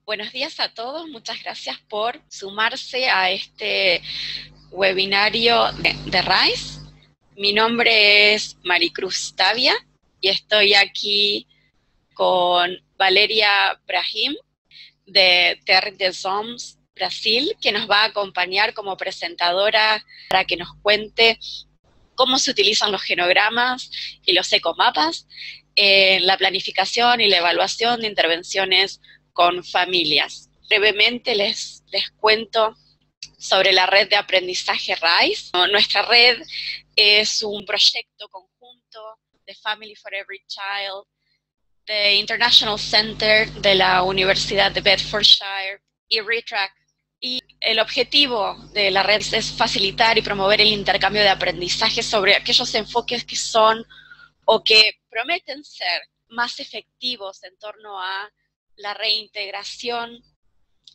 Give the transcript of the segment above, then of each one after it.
Buenos días a todos, muchas gracias por sumarse a este webinario de RISE. Mi nombre es Maricruz Tavia y estoy aquí con Valeria Brahim de Terre des Hommes Brasil, que nos va a acompañar como presentadora para que nos cuente cómo se utilizan los genogramas y los ecomapas en la planificación y la evaluación de intervenciones con familias. Brevemente les cuento sobre la red de aprendizaje RISE. Nuestra red es un proyecto conjunto de Family for Every Child, de International Center de la Universidad de Bedfordshire y ReTrack. Y el objetivo de la red es facilitar y promover el intercambio de aprendizaje sobre aquellos enfoques que son o que prometen ser más efectivos en torno a la reintegración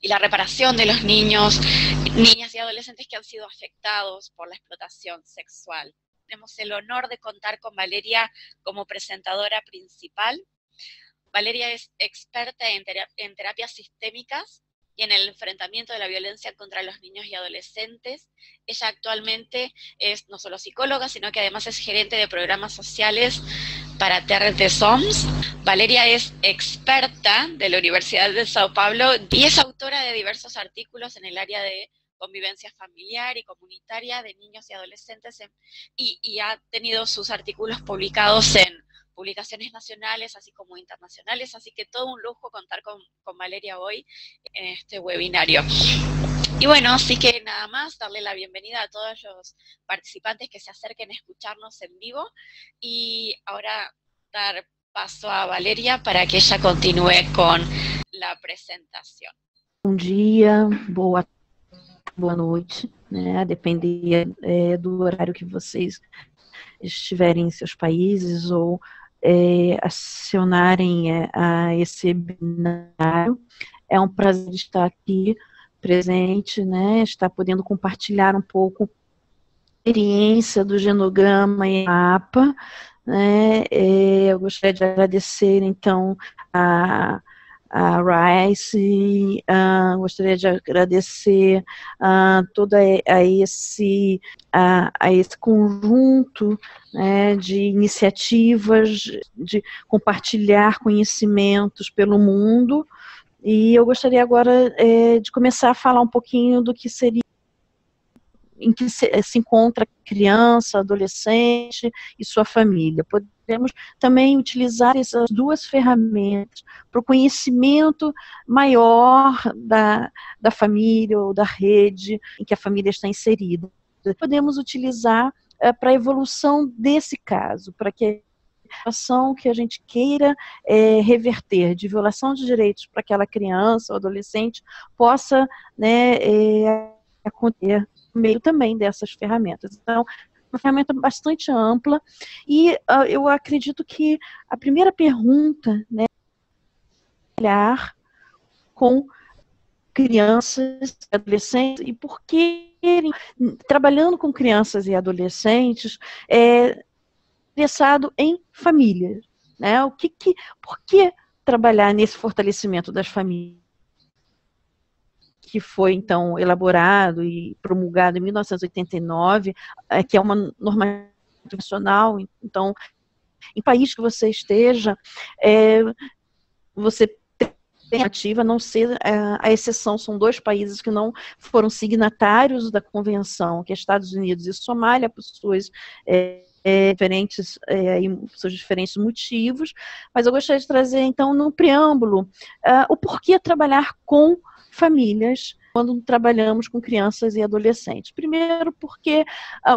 y la reparación de los niños, niñas y adolescentes que han sido afectados por la explotación sexual. Tenemos el honor de contar con Valeria como presentadora principal. Valeria es experta en terapias sistémicas y en el enfrentamiento de la violencia contra los niños y adolescentes. Ella actualmente es no solo psicóloga, sino que además es gerente de programas sociales para Terre des Hommes. Valeria es experta de la Universidad de Sao Paulo y es autora de diversos artículos en el área de convivencia familiar y comunitaria de niños y adolescentes y ha tenido sus artículos publicados en publicaciones nacionales, así como internacionales, así que todo un lujo contar con Valeria hoy en este webinario. Y bueno, así que nada más, darle la bienvenida a todos los participantes que se acerquen a escucharnos en vivo, y ahora dar paso a Valeria para que ella continúe con la presentación. Bom dia, boa noite, né? Depender do horário que vocês estiverem em seus países ou acionarem a esse webinário. É um prazer estar aqui presente, né? Estar podendo compartilhar um pouco a experiência do genograma e mapa, né? Eu gostaria de agradecer, então, a RISE, gostaria de agradecer todo esse conjunto, né, de iniciativas de compartilhar conhecimentos pelo mundo, e eu gostaria agora de começar a falar um pouquinho do que seria, em que se encontra criança, adolescente e sua família. Podemos também utilizar essas duas ferramentas para o conhecimento maior da família ou da rede em que a família está inserida. Podemos utilizar para a evolução desse caso, para que a ação que a gente queira reverter de violação de direitos para aquela criança ou adolescente possa, né, acontecer no meio também dessas ferramentas. Então, uma ferramenta bastante ampla, e eu acredito que a primeira pergunta, né, é olhar com crianças e adolescentes, e por que, trabalhando com crianças e adolescentes, interessado em famílias, né? Por que trabalhar nesse fortalecimento das famílias, que foi, então, elaborado e promulgado em 1989, que é uma normativa internacional. Então, em país que você esteja, você tem ativa, a não ser a exceção, são dois países que não foram signatários da convenção, que é Estados Unidos e Somália, por suas seus diferentes motivos, mas eu gostaria de trazer, então, no preâmbulo, o porquê trabalhar com famílias quando trabalhamos com crianças e adolescentes. Primeiro, porque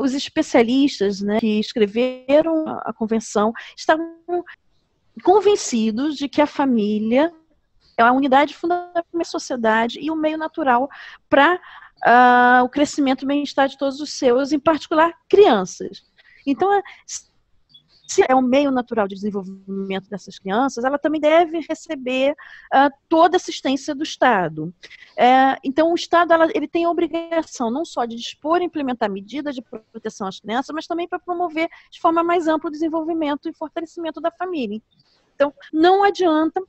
os especialistas, né, que escreveram a convenção estavam convencidos de que a família é a unidade fundamental da sociedade e o meio natural para o crescimento e bem-estar de todos os seus, em particular crianças. Então, se é o meio natural de desenvolvimento dessas crianças, ela também deve receber toda a assistência do Estado. Então, o Estado ele tem a obrigação não só de dispor e implementar medidas de proteção às crianças, mas também para promover de forma mais ampla o desenvolvimento e fortalecimento da família. Então, não adianta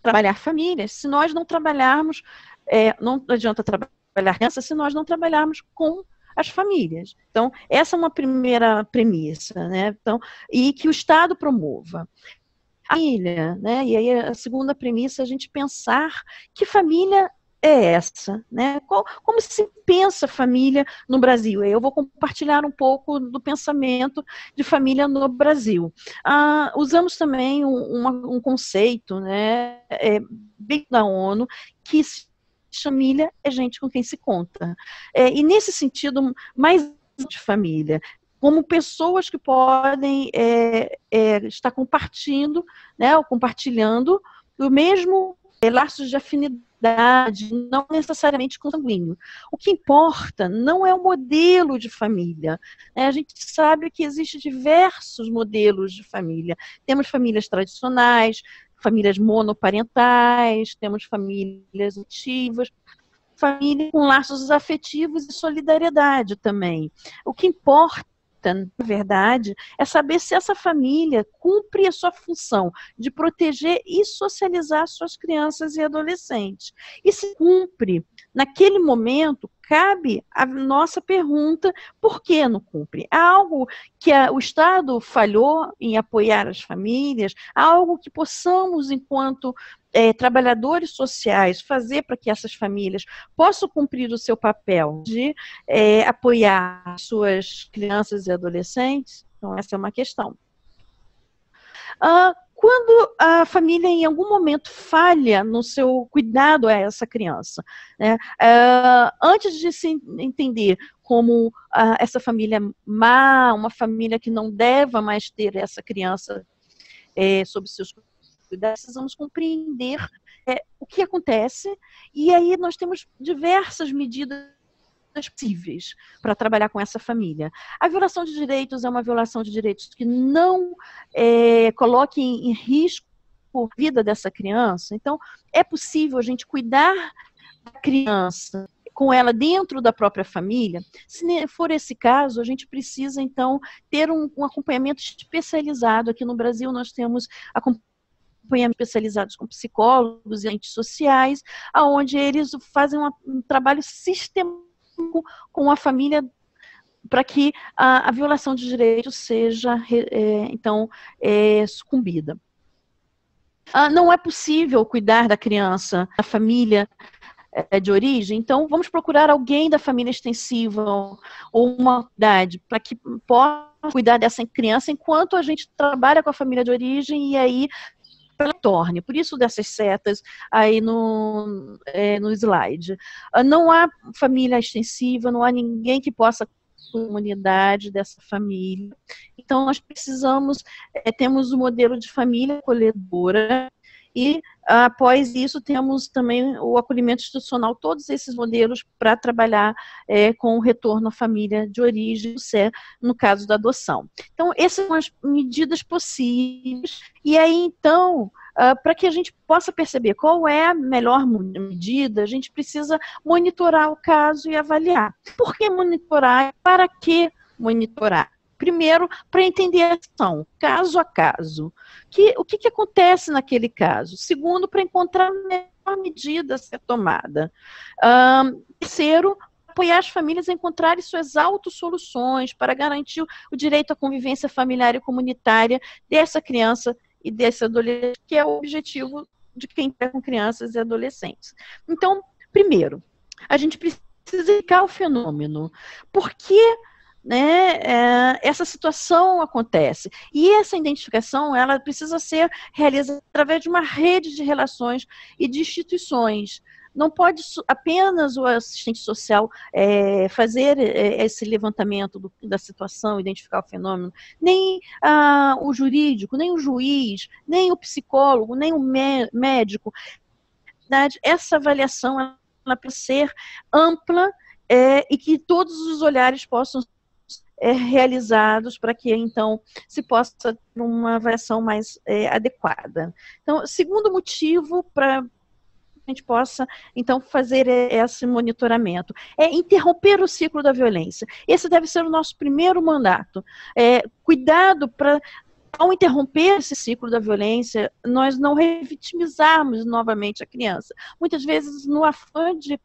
trabalhar famílias se nós não trabalharmos, não adianta trabalhar criança se nós não trabalharmos com as famílias. Então, essa é uma primeira premissa, né? Então, e que o Estado promova a família, né? E aí a segunda premissa é a gente pensar que família é essa, né? Como se pensa família no Brasil? Eu vou compartilhar um pouco do pensamento de família no Brasil. Usamos também um conceito, né, bem da ONU, que família é gente com quem se conta. E nesse sentido, mais de família, como pessoas que podem estar compartilhando, né, ou compartilhando o mesmo laços de afinidade, não necessariamente consanguíneo. O que importa não é o modelo de família, né? A gente sabe que existem diversos modelos de família. Temos famílias tradicionais, famílias monoparentais, temos famílias ativas, família com laços afetivos e solidariedade também. O que importa, na verdade, é saber se essa família cumpre a sua função de proteger e socializar suas crianças e adolescentes. E se cumpre, naquele momento, cabe a nossa pergunta, por que não cumpre? Há algo que o Estado falhou em apoiar as famílias? Há algo que possamos, enquanto trabalhadores sociais, fazer para que essas famílias possam cumprir o seu papel de apoiar suas crianças e adolescentes? Então, essa é uma questão. Quando a família, em algum momento, falha no seu cuidado a essa criança, né? Antes de se entender como essa família má, uma família que não deva mais ter essa criança sob seus cuidados, precisamos compreender o que acontece, e aí nós temos diversas medidas possíveis para trabalhar com essa família. A violação de direitos é uma violação de direitos que não coloque em risco a vida dessa criança. Então, é possível a gente cuidar da criança com ela dentro da própria família. Se for esse caso, a gente precisa, então, ter um acompanhamento especializado. Aqui no Brasil, nós temos acompanhamento especializados com psicólogos e agentes sociais, onde eles fazem um trabalho sistemático com a família para que a violação de direitos seja, então, sucumbida. Não é possível cuidar da criança, da família de origem, então vamos procurar alguém da família extensiva ou uma idade para que possa cuidar dessa criança enquanto a gente trabalha com a família de origem, e aí torne. Por isso dessas setas aí no slide. Não há família extensiva, não há ninguém que possa comunidade dessa família. Então nós precisamos, temos o modelo de família acolhedora, e após isso temos também o acolhimento institucional, todos esses modelos para trabalhar com o retorno à família de origem, no caso da adoção. Então, essas são as medidas possíveis, e aí então, para que a gente possa perceber qual é a melhor medida, a gente precisa monitorar o caso e avaliar. Por que monitorar? Para que monitorar? Primeiro, para entender a ação, caso a caso. O que acontece naquele caso? Segundo, para encontrar a melhor medida a ser tomada. Terceiro, apoiar as famílias a encontrarem suas autossoluções para garantir o direito à convivência familiar e comunitária dessa criança e desse adolescente, que é o objetivo de quem está com crianças e adolescentes. Então, primeiro, a gente precisa explicar o fenômeno. Por que essa situação acontece? E essa identificação, ela precisa ser realizada através de uma rede de relações e de instituições. Não pode apenas o assistente social fazer esse levantamento da situação, identificar o fenômeno, nem o jurídico, nem o juiz, nem o psicólogo, nem o médico. Essa avaliação ela precisa ser ampla e que todos os olhares possam realizados para que, então, se possa ter uma avaliação mais adequada. Então, segundo motivo para a gente possa, então, fazer esse monitoramento é interromper o ciclo da violência. Esse deve ser o nosso primeiro mandato. Cuidado para ao interromper esse ciclo da violência, nós não revitimizarmos novamente a criança. Muitas vezes, no afã de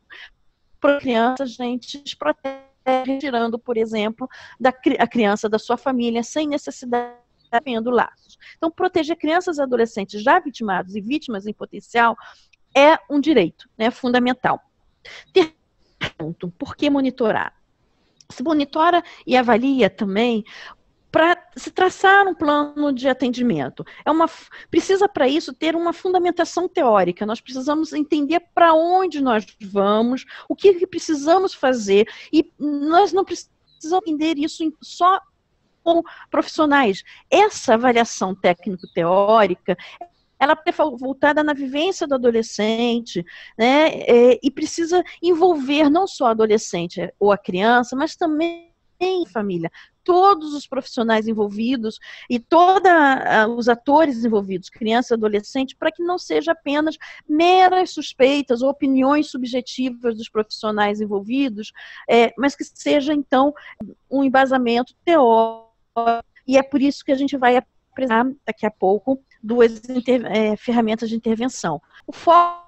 para a criança, a gente desprotege, retirando, por exemplo, a criança da sua família, sem necessidade de tendo laços. Então, proteger crianças e adolescentes já vitimados e vítimas em potencial é um direito, né, fundamental. Terceiro ponto, por que monitorar? Se monitora e avalia também para se traçar um plano de atendimento. Precisa, para isso, ter uma fundamentação teórica. Nós precisamos entender para onde nós vamos, o que precisamos fazer, e nós não precisamos entender isso só como profissionais. Essa avaliação técnico-teórica, ela é voltada na vivência do adolescente, né, e precisa envolver não só o adolescente ou a criança, mas também a família, todos os profissionais envolvidos e todos os atores envolvidos, criança e adolescente, para que não seja apenas meras suspeitas ou opiniões subjetivas dos profissionais envolvidos, mas que seja, então, um embasamento teórico. E é por isso que a gente vai apresentar daqui a pouco duas ferramentas de intervenção. O foco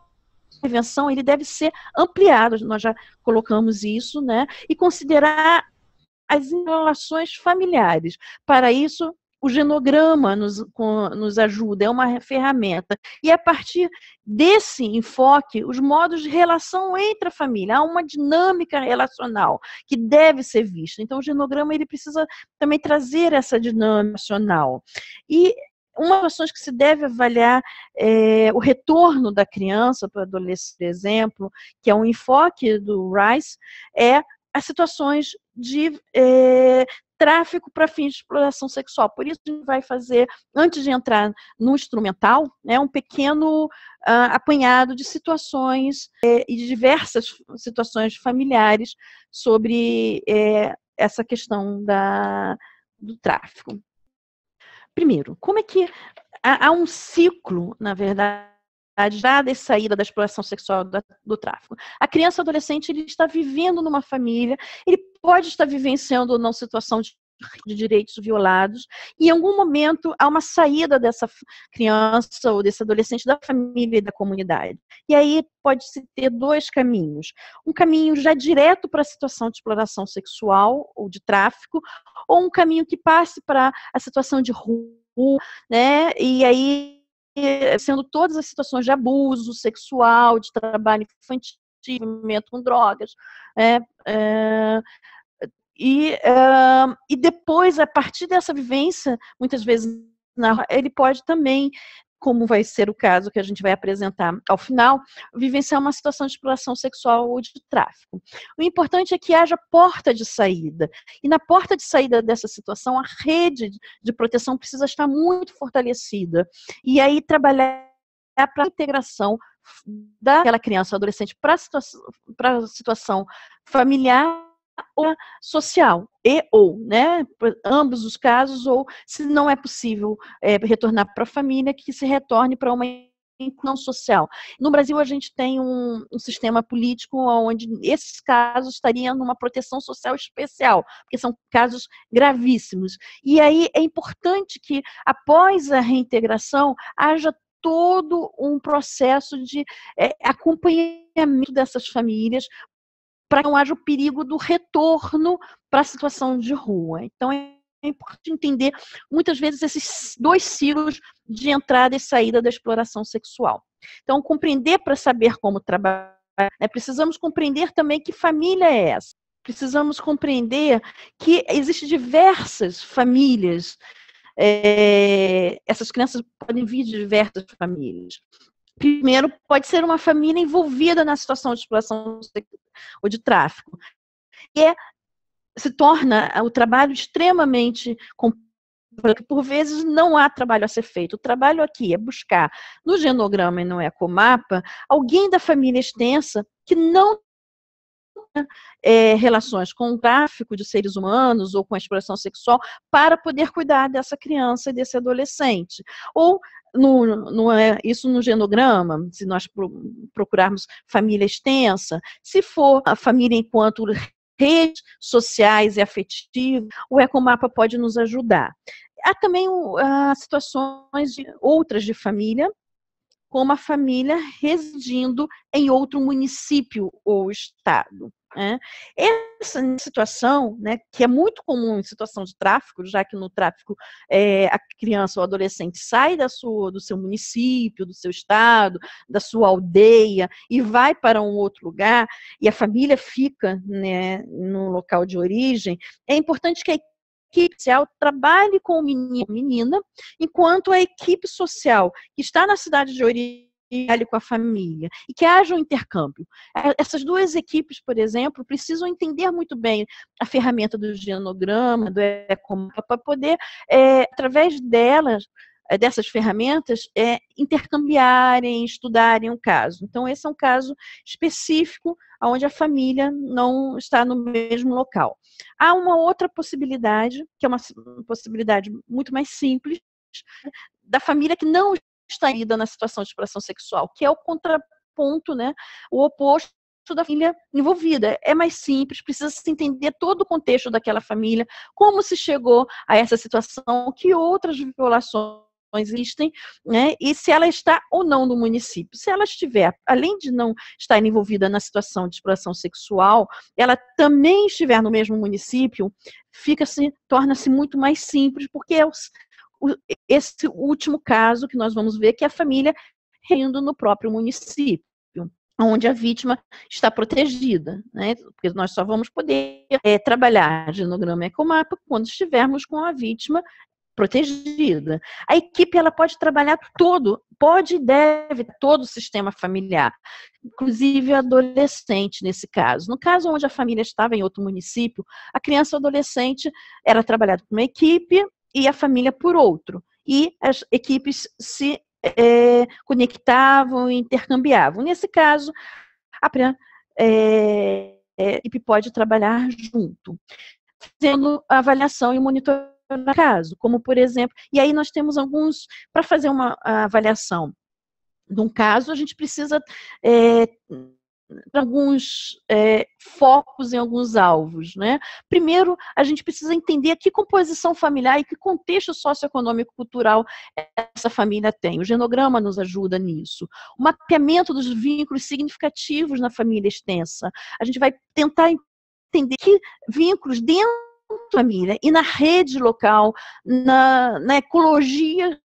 da intervenção, ele deve ser ampliado, nós já colocamos isso, né, e considerar as relações familiares. Para isso, o genograma nos ajuda, é uma ferramenta. E a partir desse enfoque, os modos de relação entre a família, há uma dinâmica relacional que deve ser vista. Então, o genograma ele precisa também trazer essa dinâmica relacional. E uma das questões que se deve avaliar é o retorno da criança para o adolescente, por exemplo, que é um enfoque do Rice, é as situações de tráfico para fins de exploração sexual. Por isso, a gente vai fazer, antes de entrar no instrumental, né, um pequeno apanhado de situações e de diversas situações familiares sobre essa questão do tráfico. Primeiro, como é que há um ciclo, na verdade, já de saída da exploração sexual do tráfico. A criança e o adolescente, ele está vivendo numa família, ele pode estar vivenciando ou não situação de direitos violados, e em algum momento há uma saída dessa criança ou desse adolescente da família e da comunidade. E aí pode-se ter dois caminhos. Um caminho já direto para a situação de exploração sexual ou de tráfico, ou um caminho que passe para a situação de rua, né? E aí sendo todas as situações de abuso sexual, de trabalho infantil, envolvimento com drogas, e depois, a partir dessa vivência, muitas vezes, ele pode também, como vai ser o caso que a gente vai apresentar ao final, vivenciar uma situação de exploração sexual ou de tráfico. O importante é que haja porta de saída. E na porta de saída dessa situação, a rede de proteção precisa estar muito fortalecida. E aí trabalhar para a integração daquela criança ou adolescente para a situação familiar ou social, né, ambos os casos, ou se não é possível retornar para a família, que se retorne para uma inclusão social. No Brasil, a gente tem um sistema político onde esses casos estariam numa proteção social especial, porque são casos gravíssimos. E aí é importante que, após a reintegração, haja todo um processo de acompanhamento dessas famílias, para que não haja o perigo do retorno para a situação de rua. Então, é importante entender, muitas vezes, esses dois ciclos de entrada e saída da exploração sexual. Então, compreender para saber como trabalhar, né? Precisamos compreender também que família é essa. Precisamos compreender que existem diversas famílias. Essas crianças podem vir de diversas famílias. Primeiro, pode ser uma família envolvida na situação de exploração ou de tráfico. E se torna o trabalho extremamente complexo, porque por vezes não há trabalho a ser feito. O trabalho aqui é buscar, no genograma e no ecomapa, alguém da família extensa que não relações com o tráfico de seres humanos ou com a exploração sexual para poder cuidar dessa criança e desse adolescente. Ou isso no genograma, se nós procurarmos família extensa, se for a família enquanto redes sociais e afetivas, o ecomapa pode nos ajudar. Há também situações outras de família, como a família residindo em outro município ou estado. Né? Essa situação, né, que é muito comum em situação de tráfico, já que no tráfico a criança ou adolescente sai do seu município, do seu estado, da sua aldeia e vai para um outro lugar e a família fica, né, no local de origem, é importante que a equipe social trabalhe com o menino e menina, enquanto a equipe social que está na cidade de origem trabalhe com a família e que haja um intercâmbio. Essas duas equipes, por exemplo, precisam entender muito bem a ferramenta do genograma, do ecomapa, para poder, através dessas ferramentas, intercambiarem, estudarem um caso. Então, esse é um caso específico onde a família não está no mesmo local. Há uma outra possibilidade, que é uma possibilidade muito mais simples, da família que não está ainda na situação de exploração sexual, que é o contraponto, né, o oposto da família envolvida. É mais simples, precisa se entender todo o contexto daquela família, como se chegou a essa situação, que outras violações existem, né, e se ela está ou não no município. Se ela estiver, além de não estar envolvida na situação de exploração sexual, ela também estiver no mesmo município, torna-se muito mais simples, porque esse último caso que nós vamos ver, que é a família reindo no próprio município, onde a vítima está protegida, né? Porque nós só vamos poder trabalhar genograma e ecomapa quando estivermos com a vítima protegida. A equipe ela pode trabalhar pode e deve todo o sistema familiar, inclusive o adolescente nesse caso. No caso onde a família estava em outro município, a criança ou adolescente era trabalhada por uma equipe e a família por outro. E as equipes se conectavam e intercambiavam. Nesse caso, a equipe pode trabalhar junto, fazendo a avaliação e monitoramento do caso, como por exemplo, e aí nós temos para fazer uma avaliação de um caso, a gente precisa alguns focos em alguns alvos, né? Primeiro, a gente precisa entender que composição familiar e que contexto socioeconômico cultural essa família tem. O genograma nos ajuda nisso. O mapeamento dos vínculos significativos na família extensa. A gente vai tentar entender que vínculos dentro da família e na rede local, na ecologia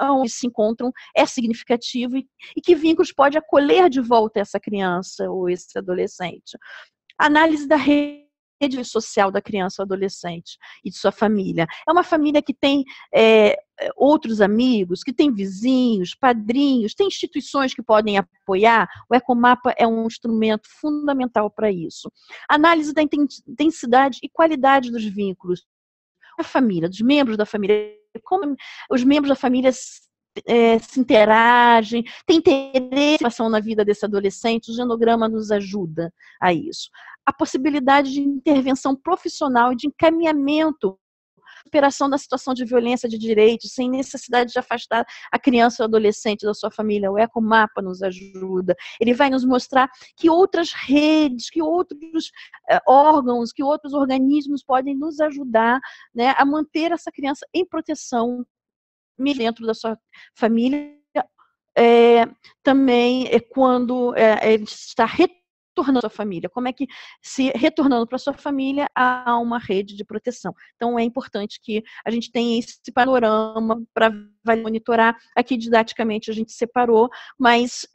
onde se encontram é significativo e que vínculos pode acolher de volta essa criança ou esse adolescente. Análise da rede social da criança ou adolescente e de sua família. É uma família que tem outros amigos, que tem vizinhos, padrinhos, tem instituições que podem apoiar. O ecomapa é um instrumento fundamental para isso. Análise da intensidade e qualidade dos vínculos da família, dos membros da família, como os membros da família se interagem, tem interesse na vida desse adolescente, o genograma nos ajuda a isso. A possibilidade de intervenção profissional e de encaminhamento, superação da situação de violência de direitos, sem necessidade de afastar a criança ou adolescente da sua família. O ecomapa nos ajuda. Ele vai nos mostrar que outras redes, que outros órgãos, que outros organismos podem nos ajudar, né, a manter essa criança em proteção dentro da sua família. Também quando ele está retornando à sua família, como é que, se retornando para a sua família, há uma rede de proteção. Então, é importante que a gente tenha esse panorama para monitorar. Aqui, didaticamente, a gente separou, mas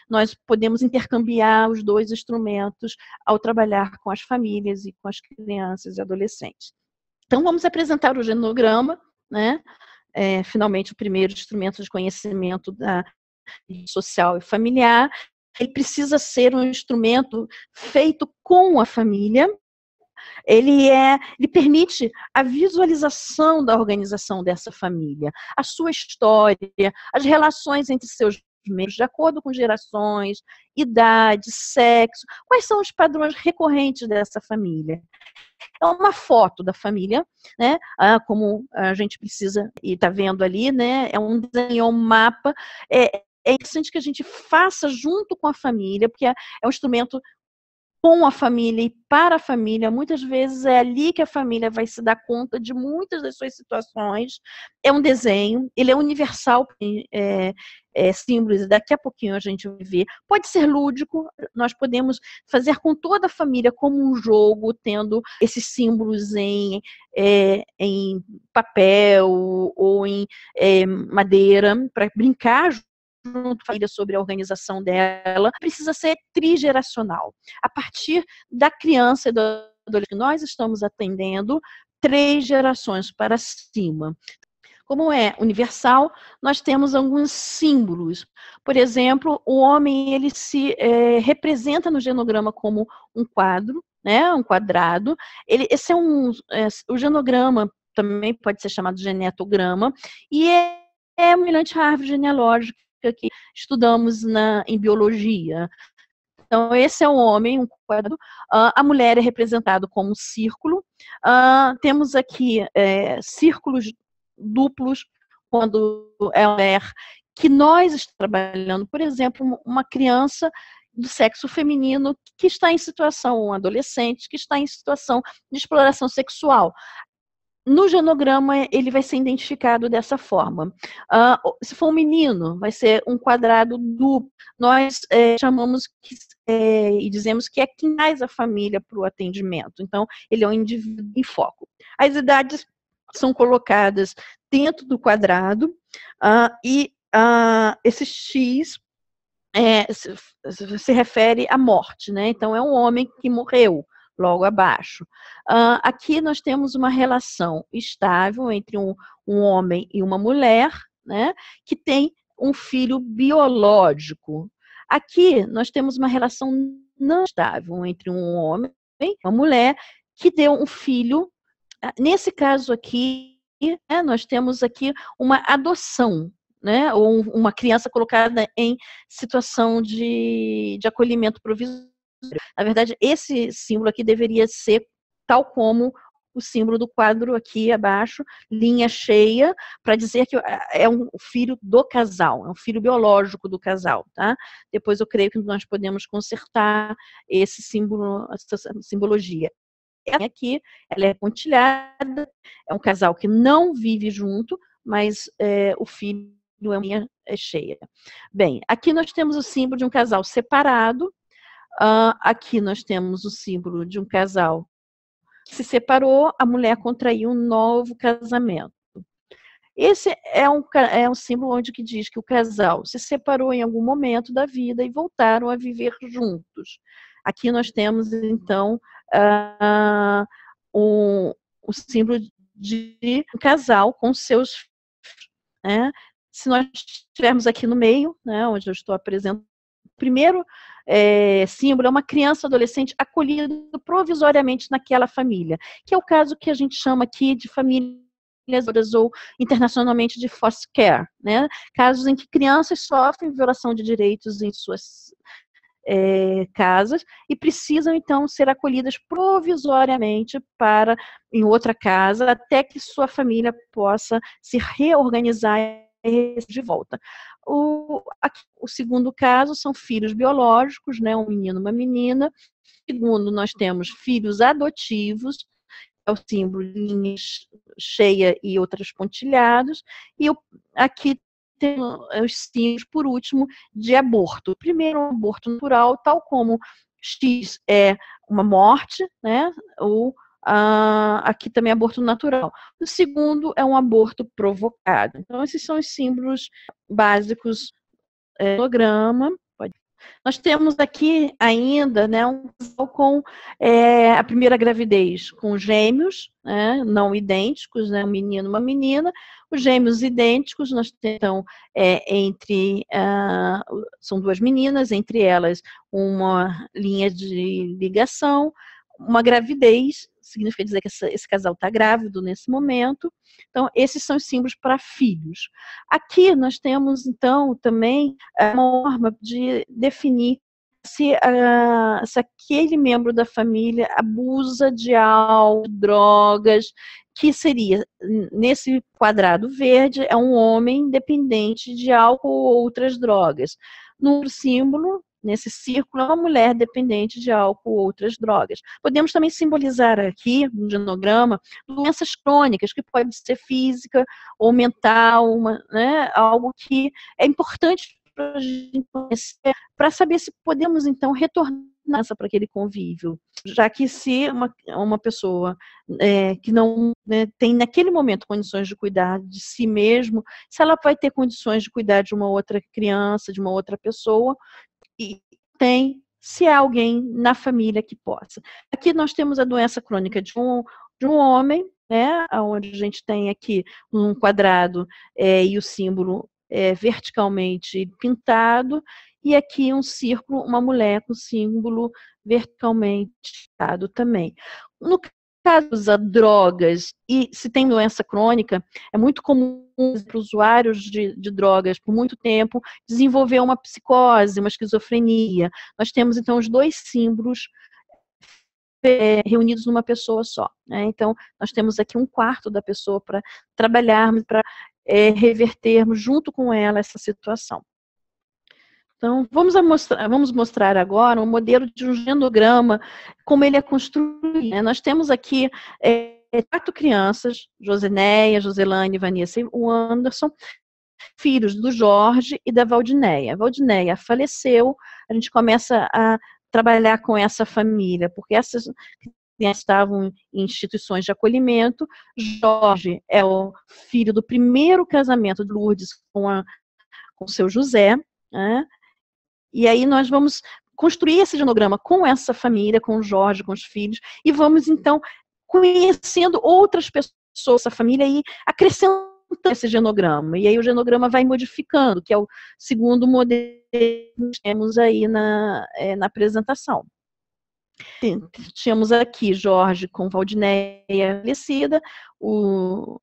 nós podemos intercambiar os dois instrumentos ao trabalhar com as famílias e com as crianças e adolescentes. Então, vamos apresentar o genograma, né? Finalmente, o primeiro instrumento de conhecimento da rede social e familiar. Ele precisa ser um instrumento feito com a família. Ele permite a visualização da organização dessa família, a sua história, as relações entre seus membros, de acordo com gerações, idade, sexo, quais são os padrões recorrentes dessa família. É uma foto da família, né? Como a gente precisa, e está vendo ali, né? É um desenho, um mapa. É interessante que a gente faça junto com a família, porque é um instrumento com a família e para a família. Muitas vezes é ali que a família vai se dar conta de muitas das suas situações. É um desenho, ele é universal, símbolos, e daqui a pouquinho a gente vai ver. Pode ser lúdico, nós podemos fazer com toda a família como um jogo, tendo esses símbolos em papel ou em madeira, para brincar junto com a família sobre a organização dela. Precisa ser trigeracional. A partir da criança e do adolescente que nós estamos atendendo, 3 gerações para cima. Como é universal, nós temos alguns símbolos. Por exemplo, o homem ele se representa no genograma como um quadro, né, um quadrado. Esse é o genograma também pode ser chamado de genetograma, e é semelhante à árvore genealógica que estudamos em biologia. Então, esse é o homem, um quadrado. A mulher é representada como um círculo. Temos aqui círculos duplos, quando é mulher, que nós estamos trabalhando, por exemplo, uma criança do sexo feminino que está em situação, um adolescente que está em situação de exploração sexual. No genograma, ele vai ser identificado dessa forma. Se for um menino, vai ser um quadrado duplo. Nós chamamos e dizemos que é quem traz a família para o atendimento. Então, ele é um indivíduo em foco. As idades são colocadas dentro do quadrado e esse X se refere à morte, né? Então, é um homem que morreu. Logo abaixo. Aqui nós temos uma relação estável entre um homem e uma mulher, né, que tem um filho biológico. Aqui nós temos uma relação não estável entre um homem e uma mulher que deu um filho. Nesse caso aqui, né, nós temos aqui uma adoção, né, ou uma criança colocada em situação de acolhimento provisório. Na verdade, esse símbolo aqui deveria ser tal como o símbolo do quadro aqui abaixo, linha cheia, para dizer que é um filho do casal, é um filho biológico do casal, tá? Depois eu creio que nós podemos consertar esse símbolo, essa simbologia. Aqui, ela é pontilhada, é um casal que não vive junto, mas o filho é linha cheia. Bem, aqui nós temos o símbolo de um casal separado. Aqui nós temos o símbolo de um casal que se separou, a mulher contraiu um novo casamento. Esse é um símbolo onde que diz que o casal se separou em algum momento da vida e voltaram a viver juntos. Aqui nós temos, então, o símbolo de um casal com seus filhos, né? Se nós estivermos aqui no meio, né, onde eu estou apresentando, o primeiro símbolo é uma criança ou adolescente acolhida provisoriamente naquela família, que é o caso que a gente chama aqui de famílias ou internacionalmente de foster care, né? Casos em que crianças sofrem violação de direitos em suas casas e precisam então ser acolhidas provisoriamente em outra casa até que sua família possa se reorganizar de volta. O segundo caso são filhos biológicos, né, um menino e uma menina. Segundo, nós temos filhos adotivos, é o símbolo de linha cheia e outros pontilhados, e aqui tem os símbolos, por último, de aborto. Primeiro, um aborto natural, tal como X é uma morte, né, ou aqui também é aborto natural. O segundo é um aborto provocado. Então, esses são os símbolos básicos do holograma. Nós temos aqui ainda, né, um casal com a primeira gravidez, com gêmeos, né, não idênticos, né, um menino e uma menina. Os gêmeos idênticos, nós temos, então, são 2 meninas, entre elas uma linha de ligação, uma gravidez, significa dizer que esse casal está grávido nesse momento. Então, esses são os símbolos para filhos. Aqui nós temos, então, também uma forma de definir se aquele membro da família abusa de álcool, drogas, que seria, nesse quadrado verde, é um homem dependente de álcool ou outras drogas. No símbolo, nesse círculo é uma mulher dependente de álcool ou outras drogas. Podemos também simbolizar aqui, no genograma, doenças crônicas, que pode ser física ou mental, né, algo que é importante para a gente conhecer, para saber se podemos, então, retornar para aquele convívio. Já que se uma pessoa que não, né, tem naquele momento condições de cuidar de si mesmo, se ela vai ter condições de cuidar de uma outra criança, de uma outra pessoa, e se há alguém na família que possa. Aqui nós temos a doença crônica de um homem, né, onde a gente tem aqui um quadrado e o símbolo verticalmente pintado, e aqui um círculo, uma mulher com símbolo verticalmente pintado também. No caso das drogas, e se tem doença crônica, é muito comum para usuários de drogas por muito tempo desenvolver uma psicose, uma esquizofrenia. Nós temos, então, os dois símbolos reunidos numa pessoa só, né? Então, nós temos aqui um quarto da pessoa para trabalharmos, para revertermos junto com ela essa situação. Então, vamos mostrar agora um modelo de um genograma, como ele é construído, né? Nós temos aqui 4 crianças, Josinéia, Joselane, Vanessa e o Anderson, filhos do Jorge e da Valdinéia. A Valdinéia faleceu, a gente começa a trabalhar com essa família, porque essas crianças estavam em instituições de acolhimento. Jorge é o filho do primeiro casamento de Lourdes com o seu José, né? E aí nós vamos construir esse genograma com essa família, com o Jorge, com os filhos, e vamos, então, conhecendo outras pessoas dessa família e acrescentando esse genograma. E aí o genograma vai modificando, que é o segundo modelo que nós temos aí na apresentação. Tínhamos aqui Jorge com Valdinéia falecida,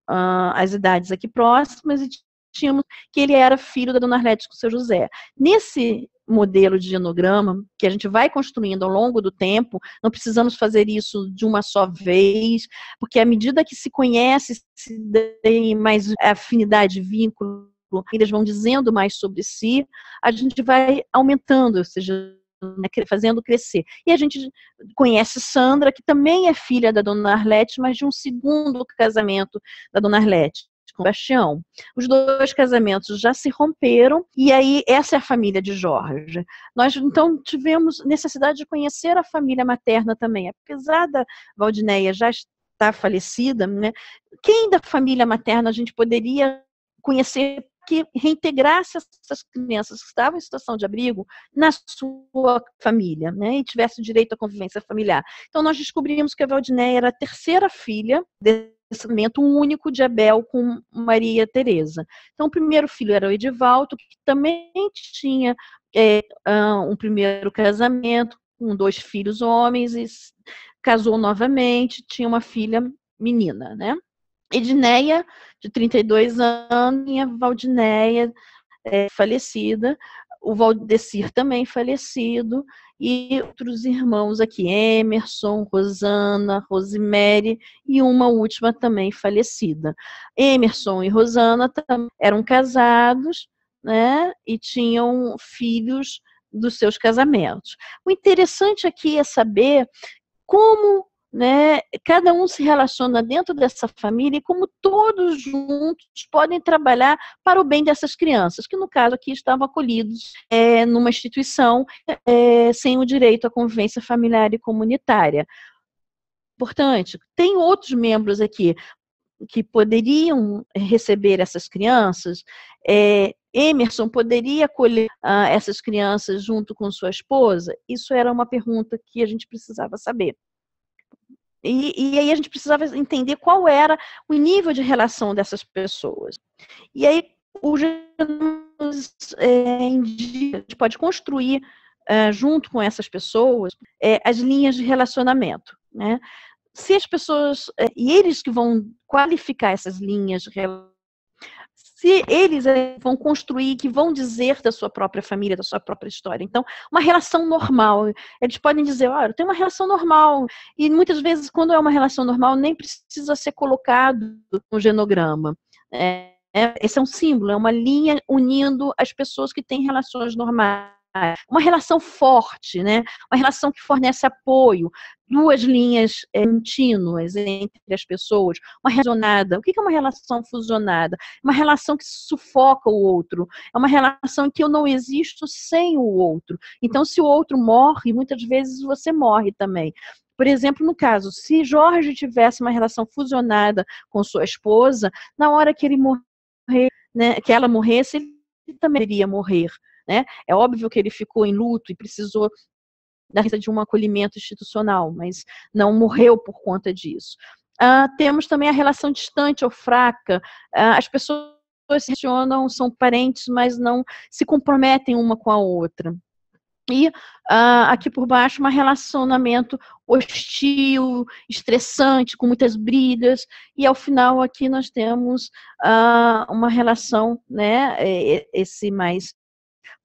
as idades aqui próximas, e tínhamos que ele era filho da dona Arlete com o seu José. Nesse modelo de genograma, que a gente vai construindo ao longo do tempo, não precisamos fazer isso de uma só vez, porque à medida que se conhece, se tem mais afinidade, vínculo, eles vão dizendo mais sobre si, a gente vai aumentando, ou seja, fazendo crescer. E a gente conhece Sandra, que também é filha da dona Arlete, mas de um segundo casamento da dona Arlete com Bastião. Os 2 casamentos já se romperam, e aí essa é a família de Jorge. Nós, então, tivemos necessidade de conhecer a família materna também. Apesar da Valdinéia já estar falecida, né, quem da família materna a gente poderia conhecer que reintegrasse essas crianças que estavam em situação de abrigo na sua família, né, e tivesse direito à convivência familiar. Então, nós descobrimos que a Valdinéia era a 3ª filha desse casamento único de Abel com Maria Teresa. Então, o primeiro filho era o Edivaldo, que também tinha um primeiro casamento com 2 filhos homens, e casou novamente, tinha uma filha menina, né? Edneia, de 32 anos, e a Valdinéia falecida, o Valdecir também falecido, e outros irmãos aqui, Emerson, Rosana, Rosemary, e uma última também falecida. Emerson e Rosana eram casados, né, e tinham filhos dos seus casamentos. O interessante aqui é saber como, né, cada um se relaciona dentro dessa família e como todos juntos podem trabalhar para o bem dessas crianças, que no caso aqui estavam acolhidos numa instituição sem o direito à convivência familiar e comunitária. Importante, tem outros membros aqui que poderiam receber essas crianças. Emerson poderia acolher essas crianças junto com sua esposa? Isso era uma pergunta que a gente precisava saber. E aí a gente precisava entender qual era o nível de relação dessas pessoas. E aí a gente pode construir, junto com essas pessoas, as linhas de relacionamento, né? Se as pessoas, e eles que vão qualificar essas linhas de relacionamento, se eles vão construir, que vão dizer da sua própria família, da sua própria história. Então, uma relação normal. Eles podem dizer, olha, tem uma relação normal. E muitas vezes, quando é uma relação normal, nem precisa ser colocado no genograma. Esse é um símbolo, é uma linha unindo as pessoas que têm relações normais. uma relação forte, né? Uma relação que fornece apoio, duas linhas contínuas entre as pessoas, uma relacionada. O que é uma relação fusionada? Uma relação que sufoca o outro, é uma relação em que eu não existo sem o outro. Então, se o outro morre, muitas vezes você morre também. Por exemplo, no caso, se Jorge tivesse uma relação fusionada com sua esposa, na hora que ele morrer, né, que ela morresse, ele também iria morrer. Né? É óbvio que ele ficou em luto e precisou de um acolhimento institucional, mas não morreu por conta disso. Temos também a relação distante ou fraca. As pessoas se relacionam, são parentes, mas não se comprometem uma com a outra. E aqui por baixo, um relacionamento hostil, estressante, com muitas brigas, e ao final aqui nós temos uma relação, né, esse mais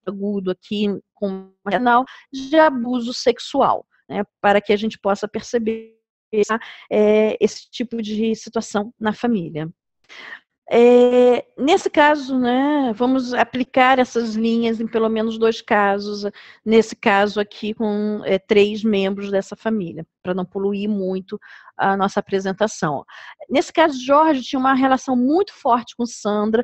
agudo aqui com o canal de abuso sexual, né, para que a gente possa perceber esse tipo de situação na família. Nesse caso, né, vamos aplicar essas linhas em pelo menos 2 casos, nesse caso aqui com 3 membros dessa família, para não poluir muito a nossa apresentação. Nesse caso, Jorge tinha uma relação muito forte com Sandra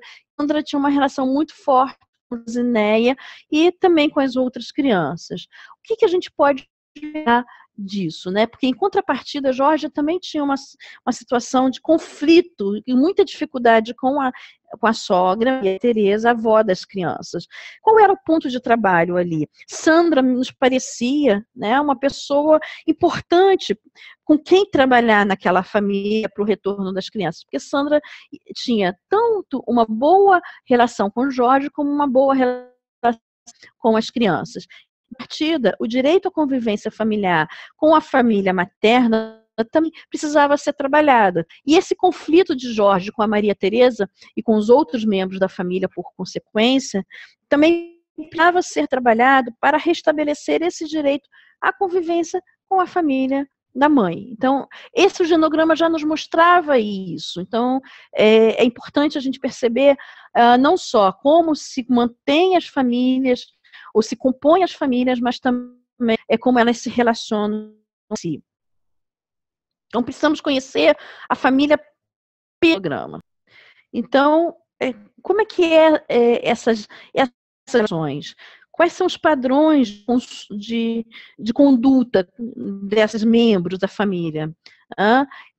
tinha uma relação muito forte com Zineia e também com as outras crianças. O que a gente pode ver disso, né? Porque em contrapartida, Jorge também tinha uma situação de conflito e muita dificuldade com a sogra e a Tereza, a avó das crianças. Qual era o ponto de trabalho ali? Sandra nos parecia, né, uma pessoa importante com quem trabalhar naquela família para o retorno das crianças, porque Sandra tinha tanto uma boa relação com Jorge como uma boa relação com as crianças. Partida, o direito à convivência familiar com a família materna também precisava ser trabalhada. E esse conflito de Jorge com a Maria Tereza e com os outros membros da família, por consequência, também precisava ser trabalhado para restabelecer esse direito à convivência com a família da mãe. Então, esse genograma já nos mostrava isso. Então, é importante a gente perceber não só como se mantém as famílias, ou se compõem as famílias, mas também como elas se relacionam em si. Então, precisamos conhecer a família pelo programa. Então, como é que essas relações? Quais são os padrões de conduta desses membros da família?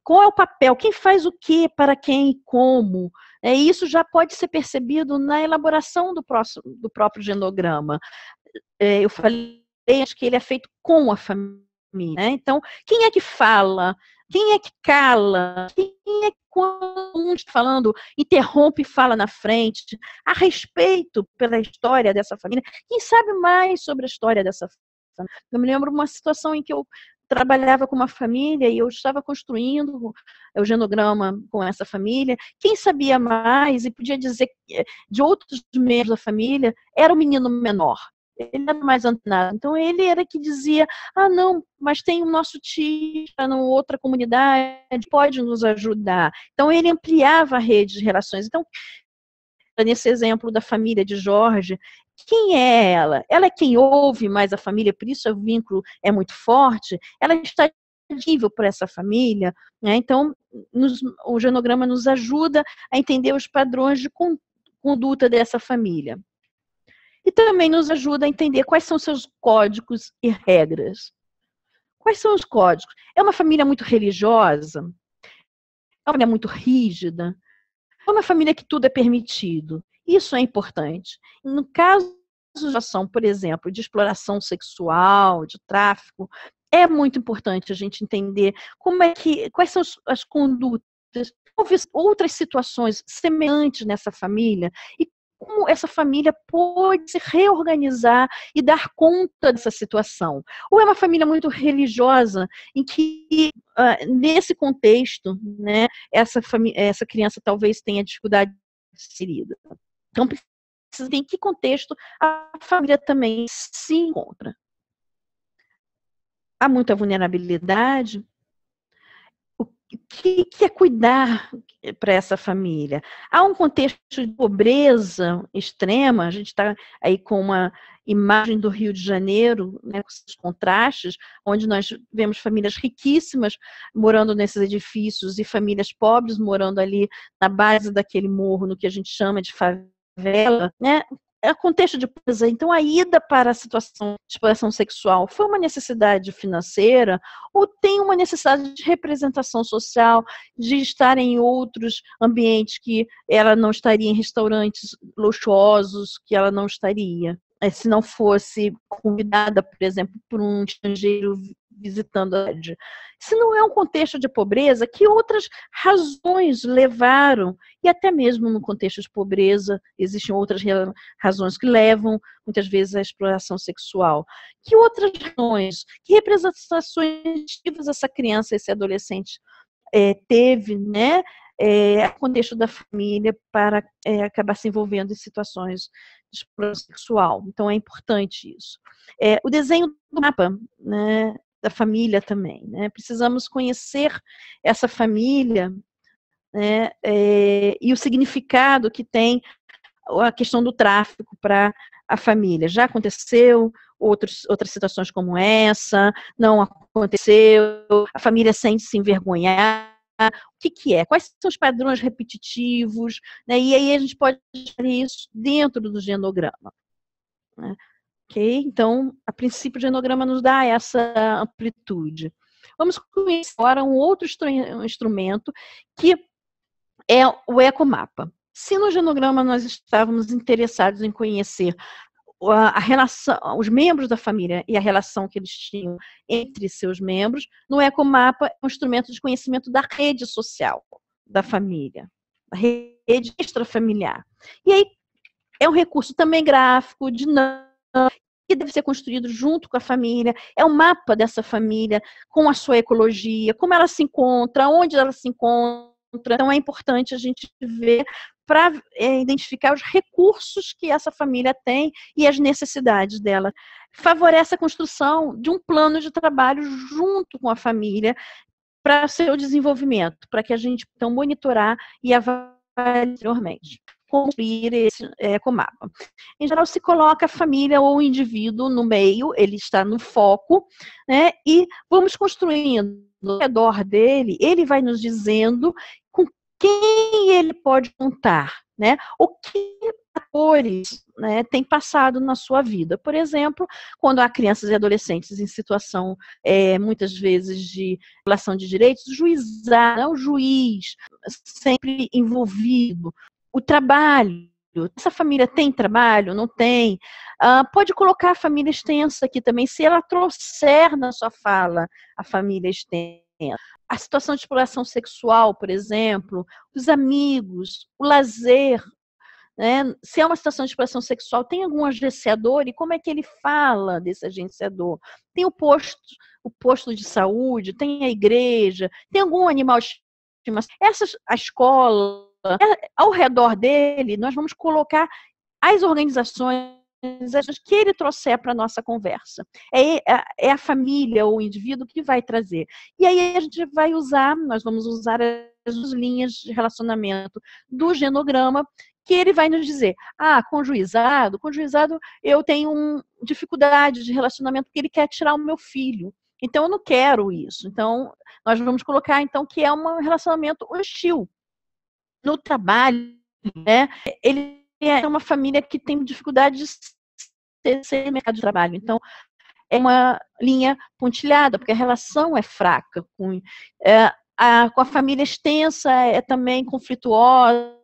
Qual é o papel? Quem faz o quê, para quem e como? Isso já pode ser percebido na elaboração do próprio genograma. Eu falei, acho que ele é feito com a família. Né? Então, quem é que fala? Quem é que cala? Quem é que, quando um está falando, interrompe e fala na frente? A respeito pela história dessa família? Quem sabe mais sobre a história dessa família? Eu me lembro de uma situação em que eu trabalhava com uma família e eu estava construindo o genograma com essa família. Quem sabia mais e podia dizer de outros membros da família era o menino menor. Ele era mais antenado. Então, ele era que dizia, não, mas tem o nosso tio em outra comunidade, pode nos ajudar. Então, ele ampliava a rede de relações. Então, nesse exemplo da família de Jorge, quem é ela? Ela é quem ouve mais a família, por isso o vínculo é muito forte. Ela está disponível para essa família, né? Então, o genograma nos ajuda a entender os padrões de conduta dessa família. E também nos ajuda a entender quais são seus códigos e regras. Quais são os códigos? É uma família muito religiosa? É uma família muito rígida? É uma família que tudo é permitido? Isso é importante. No caso de ação, por exemplo, de exploração sexual, de tráfico, é muito importante a gente entender quais são as condutas, outras situações semelhantes nessa família e como essa família pode se reorganizar e dar conta dessa situação. Ou é uma família muito religiosa, em que, nesse contexto, né, essa criança talvez tenha dificuldade de ser inserida. Então, precisa ver em que contexto a família também se encontra. Há muita vulnerabilidade. O que é cuidar para essa família? Há um contexto de pobreza extrema, a gente está aí com uma imagem do Rio de Janeiro, né, com esses contrastes, onde nós vemos famílias riquíssimas morando nesses edifícios e famílias pobres morando ali na base daquele morro, no que a gente chama de favela, né? É contexto de pobreza. Então, a ida para a situação de exploração sexual foi uma necessidade financeira ou tem uma necessidade de representação social, de estar em outros ambientes que ela não estaria em restaurantes luxuosos, que ela não estaria? Se não fosse convidada, por exemplo, por um estrangeiro visitando a cidade. Se não é um contexto de pobreza, que outras razões levaram, e até mesmo no contexto de pobreza, existem outras razões que levam, muitas vezes, à exploração sexual. Que outras razões, que representações essa criança, esse adolescente teve, né? O contexto da família para acabar se envolvendo em situações de exploração sexual. Então, é importante isso. O desenho do mapa, né, da família também, né? Precisamos conhecer essa família, né, e o significado que tem a questão do tráfico para a família. Já aconteceu outras situações como essa, não aconteceu, a família sente-se envergonhada. O que é? Quais são os padrões repetitivos? Né? E aí a gente pode fazer isso dentro do genograma. Né? Okay? Então, a princípio, o genograma nos dá essa amplitude. Vamos conhecer agora um outro instrumento que é o ecomapa. Se no genograma nós estávamos interessados em conhecer a relação, os membros da família e a relação que eles tinham entre seus membros, no ecomapa é um instrumento de conhecimento da rede social da família, da rede extrafamiliar. E aí é um recurso também gráfico, dinâmico, que deve ser construído junto com a família, é um mapa dessa família com a sua ecologia, como ela se encontra, onde ela se encontra. Então é importante a gente ver para identificar os recursos que essa família tem e as necessidades dela. Favorece a construção de um plano de trabalho junto com a família para seu desenvolvimento, para que a gente então monitorar e avaliar anteriormente. Construir esse ecomapa. Em geral, se coloca a família ou o indivíduo no meio, ele está no foco, né? E vamos construindo ao redor dele, ele vai nos dizendo com quem ele pode contar, né? O que atores, né, tem passado na sua vida. Por exemplo, quando há crianças e adolescentes em situação, muitas vezes, de violação de direitos, o juiz sempre envolvido. O trabalho, essa família tem trabalho, não tem? Pode colocar a família extensa aqui também, se ela trouxer na sua fala a família extensa. A situação de exploração sexual, por exemplo, os amigos, o lazer, né? Se é uma situação de exploração sexual, tem algum agenciador e como é que ele fala desse agenciador? Tem o posto de saúde, tem a igreja, tem algum animal de estimação, a escola. Ao redor dele, nós vamos colocar as organizações que ele trouxer para a nossa conversa. É a família ou o indivíduo que vai trazer. E aí a gente vai nós vamos usar as linhas de relacionamento do genograma, que ele vai nos dizer, com o juizado eu tenho dificuldade de relacionamento porque ele quer tirar o meu filho. Então eu não quero isso. Então nós vamos colocar então que é um relacionamento hostil. No trabalho, né, ele é uma família que tem dificuldade de ser mercado de trabalho. Então, é uma linha pontilhada, porque a relação é fraca. Com a família extensa é também conflituosa.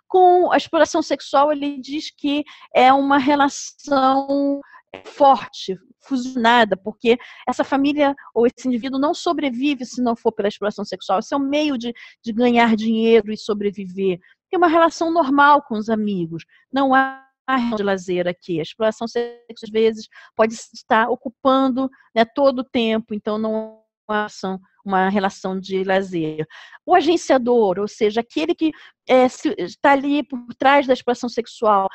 Com a exploração sexual, ele diz que é uma relação forte, fusionada, porque essa família ou esse indivíduo não sobrevive se não for pela exploração sexual. Esse é um meio de ganhar dinheiro e sobreviver. Tem uma relação normal com os amigos. Não há de lazer aqui. A exploração sexual, às vezes, pode estar ocupando, né, todo o tempo, então não há uma relação de lazer. O agenciador, ou seja, aquele que está ali por trás da exploração sexual,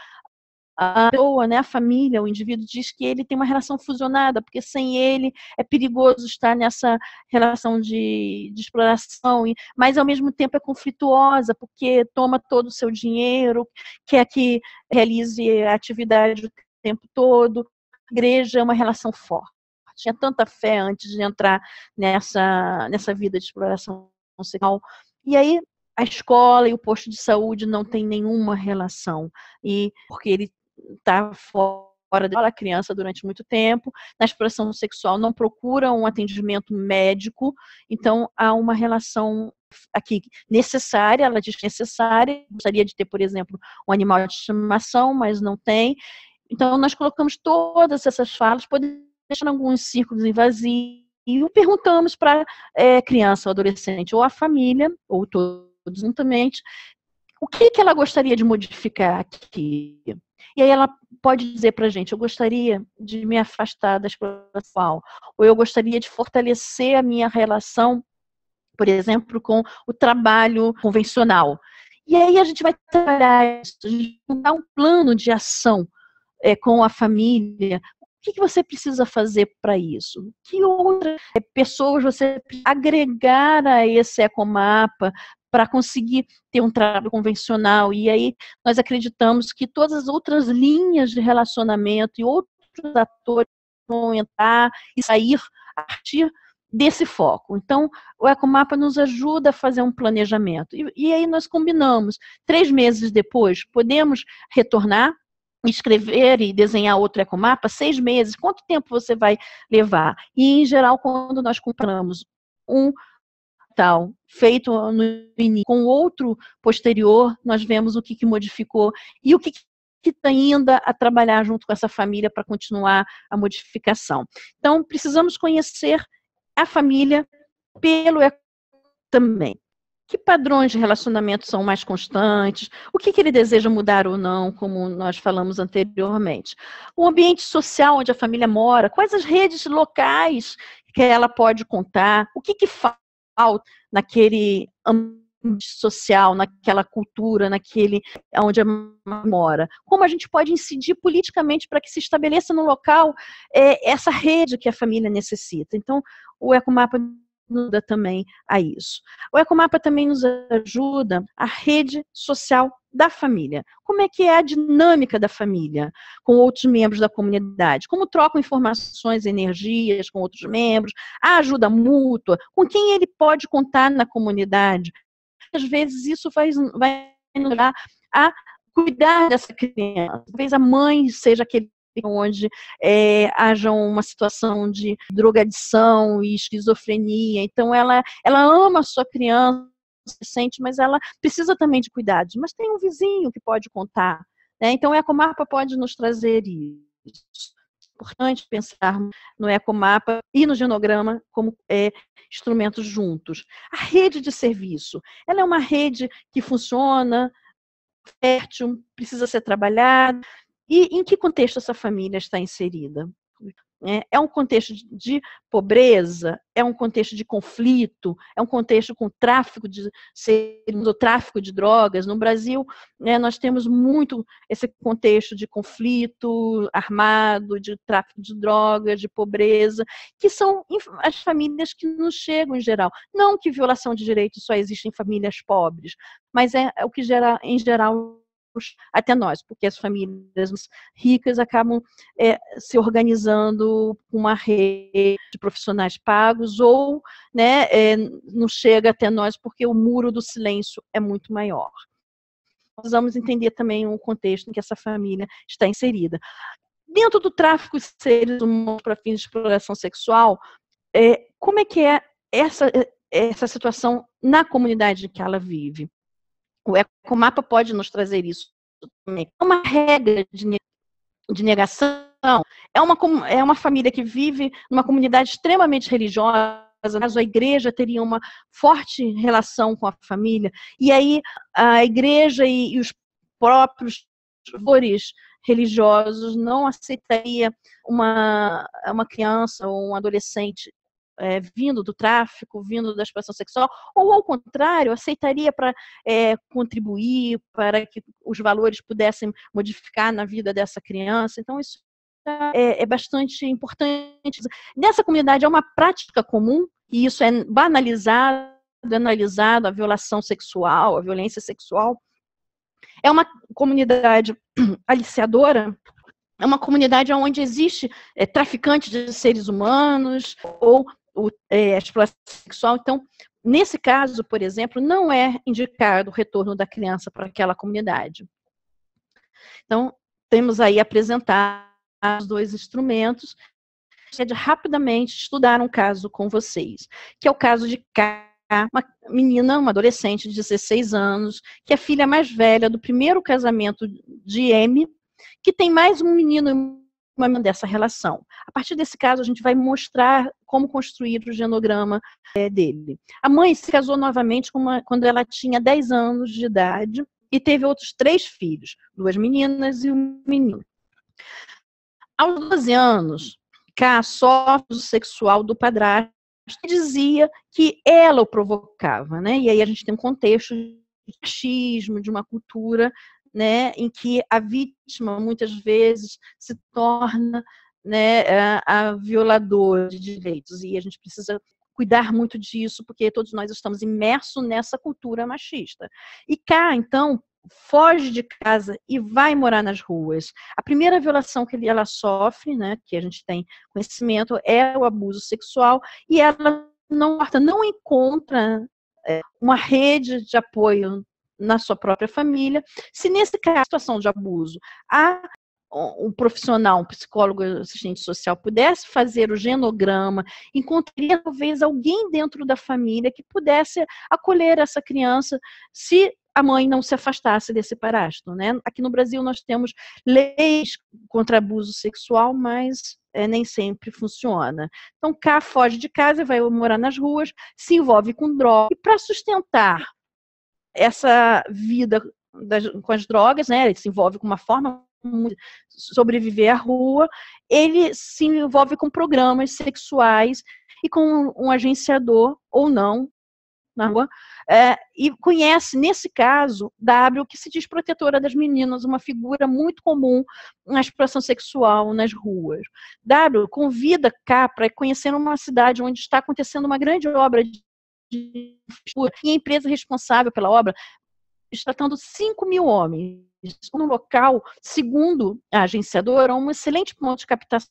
a pessoa, né, a família, o indivíduo diz que ele tem uma relação fusionada, porque sem ele é perigoso estar nessa relação de exploração, mas ao mesmo tempo é conflituosa, porque toma todo o seu dinheiro, quer que realize a atividade o tempo todo. A igreja é uma relação forte. Tinha tanta fé antes de entrar nessa vida de exploração sexual. E aí a escola e o posto de saúde não tem nenhuma relação, e porque ele está fora da criança durante muito tempo, na exploração sexual não procura um atendimento médico, então há uma relação aqui necessária, ela diz necessária, gostaria de ter, por exemplo, um animal de estimação, mas não tem. Então nós colocamos todas essas falas, podemos deixar alguns círculos em vazio, e perguntamos para a criança, ou adolescente, ou a família, ou todos juntamente, o que ela gostaria de modificar aqui. E aí ela pode dizer para a gente, eu gostaria de me afastar da exploração, ou eu gostaria de fortalecer a minha relação, por exemplo, com o trabalho convencional. E aí a gente vai trabalhar isso, a gente vai dar um plano de ação com a família. O que você precisa fazer para isso? Que outras pessoas você precisa agregar a esse ecomapa para conseguir ter um trabalho convencional? E aí nós acreditamos que todas as outras linhas de relacionamento e outros atores vão entrar e sair a partir desse foco. Então, o ecomapa nos ajuda a fazer um planejamento. E aí nós combinamos. 3 meses depois, podemos retornar, escrever e desenhar outro ecomapa, 6 meses, quanto tempo você vai levar? E, em geral, quando nós compramos um tal feito no início com outro posterior, nós vemos o que modificou e o que está ainda a trabalhar junto com essa família para continuar a modificação. Então, precisamos conhecer a família pelo ecomapa também. Que padrões de relacionamento são mais constantes? O que ele deseja mudar ou não, como nós falamos anteriormente? O ambiente social onde a família mora, quais as redes locais que ela pode contar? O que falta naquele ambiente social, naquela cultura, naquele onde ela mora? Como a gente pode incidir politicamente para que se estabeleça no local essa rede que a família necessita? Então, o ecomapa ajuda também a isso. O ecomapa também nos ajuda a rede social da família. Como é que é a dinâmica da família com outros membros da comunidade? Como trocam informações, energias com outros membros? A ajuda mútua? Com quem ele pode contar na comunidade? Às vezes isso vai nos ajudar a cuidar dessa criança. Talvez a mãe seja aquele onde haja uma situação de drogadição e esquizofrenia. Então, ela ama a sua criança, sente, mas ela precisa também de cuidados. Mas tem um vizinho que pode contar, né? Então, o ecomapa pode nos trazer isso. É importante pensar no ecomapa e no genograma como instrumentos juntos. A rede de serviço, ela é uma rede que funciona, fértil, precisa ser trabalhada. E em que contexto essa família está inserida? É um contexto de pobreza? É um contexto de conflito? É um contexto com tráfico de drogas? No Brasil, nós temos muito esse contexto de conflito armado, de tráfico de drogas, de pobreza, que são as famílias que nos chegam em geral. Não que violação de direitos só existe em famílias pobres, mas é o que gera, em geral, até nós, porque as famílias ricas acabam se organizando com uma rede de profissionais pagos ou não chega até nós porque o muro do silêncio é muito maior. Precisamos entender também o contexto em que essa família está inserida. Dentro do tráfico de seres humanos para fins de exploração sexual, como é que é essa situação na comunidade em que ela vive? O ecomapa pode nos trazer isso também. É uma regra de negação. É uma família que vive numa comunidade extremamente religiosa, a igreja teria uma forte relação com a família, e aí a igreja e os próprios valores religiosos não aceitaria uma criança ou um adolescente vindo do tráfico, vindo da exploração sexual, ou ao contrário, aceitaria para contribuir, para que os valores pudessem modificar na vida dessa criança. Então, isso é bastante importante. Nessa comunidade é uma prática comum, e isso é banalizado, analisado, a violação sexual, a violência sexual. É uma comunidade aliciadora, é uma comunidade onde existe traficante de seres humanos ou exploração sexual. Então, nesse caso, por exemplo, não é indicado o retorno da criança para aquela comunidade. Então, temos aí apresentar os 2 instrumentos. Gostaria de rapidamente estudar um caso com vocês, que é o caso de K, uma menina, uma adolescente de 16 anos, que é a filha mais velha do primeiro casamento de M, que tem mais um menino e uma menina dessa relação. A partir desse caso, a gente vai mostrar como construir o genograma dele. A mãe se casou novamente quando ela tinha 10 anos de idade e teve outros 3 filhos, 2 meninas e um menino. Aos 12 anos, K sofre o sexual do padrasto, que dizia que ela o provocava, né? E aí a gente tem um contexto de machismo, de uma cultura, né, em que a vítima muitas vezes se torna, né, a violadora de direitos, e a gente precisa cuidar muito disso, porque todos nós estamos imersos nessa cultura machista. E K, então, foge de casa e vai morar nas ruas. A primeira violação que ela sofre, né, que a gente tem conhecimento, é o abuso sexual, e ela não encontra uma rede de apoio na sua própria família. Se nesse caso, a situação de abuso, um profissional, um psicólogo, assistente social pudesse fazer o genograma, encontraria talvez alguém dentro da família que pudesse acolher essa criança se a mãe não se afastasse desse padrasto, né? Aqui no Brasil nós temos leis contra abuso sexual, mas nem sempre funciona. Então, K foge de casa, vai morar nas ruas, se envolve com droga, e para sustentar essa vida com as drogas, né? Ele se envolve com uma forma de sobreviver à rua, ele se envolve com programas sexuais e com um agenciador ou não na rua, e conhece, nesse caso, W, que se diz protetora das meninas, uma figura muito comum na exploração sexual nas ruas. W convida K para conhecer uma cidade onde está acontecendo uma grande obra e a empresa responsável pela obra está tratando 5.000 homens. No local, segundo a agenciadora, é um excelente ponto de captação.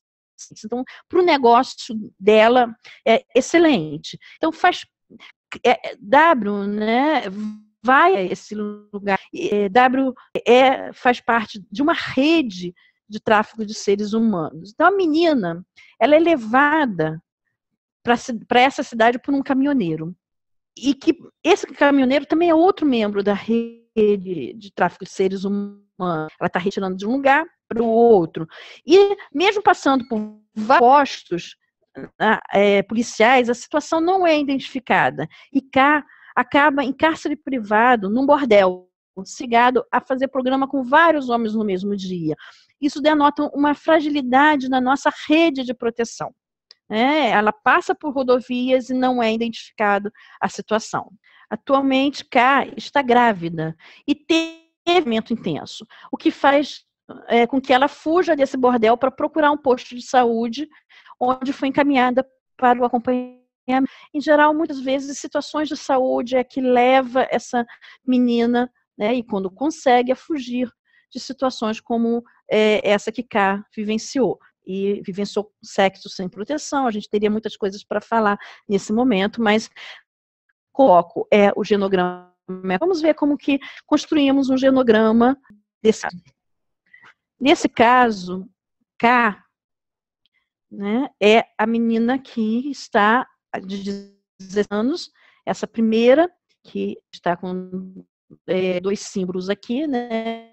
Então, para o negócio dela, é excelente. Então, W, né, vai a esse lugar. W faz parte de uma rede de tráfico de seres humanos. Então, a menina, ela é levada para essa cidade por um caminhoneiro. E que esse caminhoneiro também é outro membro da rede de tráfico de seres humanos. Ela está retirando de um lugar para o outro. E mesmo passando por vários postos policiais, a situação não é identificada. E K acaba em cárcere privado, num bordel, cegado a fazer programa com vários homens no mesmo dia. Isso denota uma fragilidade na nossa rede de proteção. Ela passa por rodovias e não é identificada a situação. Atualmente, K está grávida e teve um movimento intenso, o que faz com que ela fuja desse bordel para procurar um posto de saúde, onde foi encaminhada para o acompanhamento. Em geral, muitas vezes, situações de saúde é que leva essa menina, né, e quando consegue, a fugir de situações como essa que K vivenciou. E vivenciou sexo sem proteção. A gente teria muitas coisas para falar nesse momento, mas coloco o genograma. Vamos ver como que construímos um genograma desse caso. Nesse caso, K, né, é a menina que está de 16 anos, essa primeira, que está com 2 símbolos aqui, né,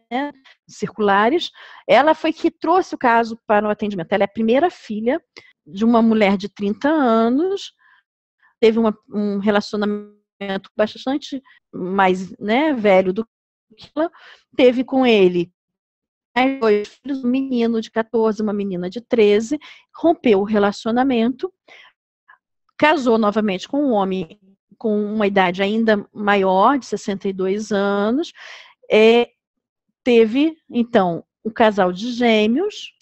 circulares. Ela foi que trouxe o caso para o atendimento. Ela é a primeira filha de uma mulher de 30 anos, teve um relacionamento bastante mais, né, velho do que ela, teve com ele 2 filhos, um menino de 14, uma menina de 13, rompeu o relacionamento. casou novamente com um homem com uma idade ainda maior, de 62 anos, teve, então, um casal de gêmeos,